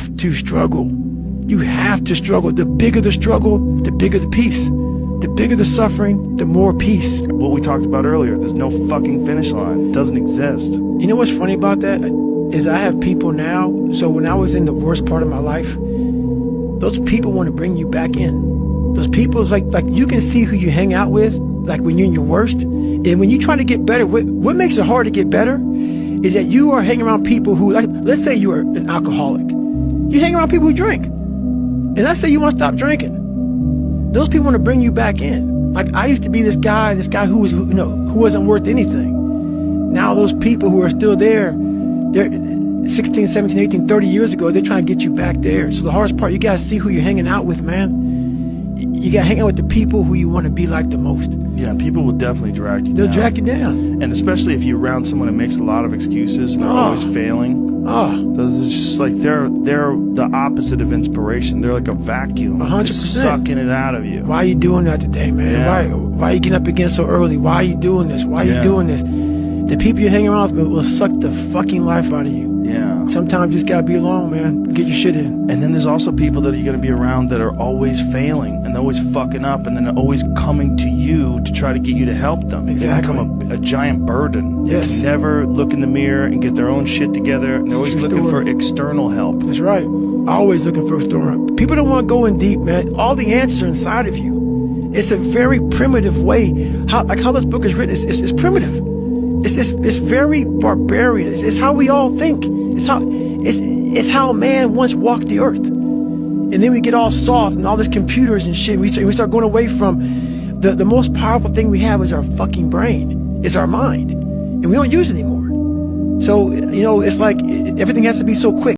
have to struggle. You have to struggle. The bigger the struggle, the bigger the peace. The bigger the suffering, the more peace. What we talked about earlier, there's no fucking finish line. It doesn't exist. You know what's funny about that? Is I have people now, so when I was in the worst part of my life, those people want to bring you back in. Those people, like you can see who you hang out with, like when you're in your worst. And when you try to get better, what makes it hard to get better is that you are hanging around people who, like, let's say you are an alcoholic. You hang around people who drink. And let's say you want to stop drinking. Those people want to bring you back in. Like, I used to be this guy who wasn't worth anything. Now those people who are still there, they're 16, 17, 18, 30 years ago, they're trying to get you back there. So the hardest part, you got to see who you're hanging out with, man. You got to hang out with the people who you want to be like the most. Yeah, people will definitely drag you down. They'll drag you down. And especially if you're around someone who makes a lot of excuses and they're always failing. Those is just like they're the opposite of inspiration. They're like a vacuum. 100%. Just sucking it out of you. Why are you doing that today, man? Yeah. Why are you getting up again so early? Why are you doing this? Why are you doing this? The people you're hanging around with will suck the fucking life out of you. Yeah. Sometimes you just gotta be alone, man. Get your shit in. And then there's also people that you're gonna be around that are always failing and they're always fucking up and then they're always coming to you to try to get you to help them. Exactly. They become a giant burden. Yes. They can never look in the mirror and get their own shit together. And they're always looking for external help. That's right. Always looking for a story. People don't want to go in deep, man. All the answers are inside of you. It's a very primitive way. How this book is written, it's primitive. It's very barbarian. It's how we all think. It's how man once walked the earth. And then we get all soft and all this computers and shit. We start going away from the most powerful thing we have is our fucking brain. It's our mind. And we don't use it anymore. So, it's like everything has to be so quick.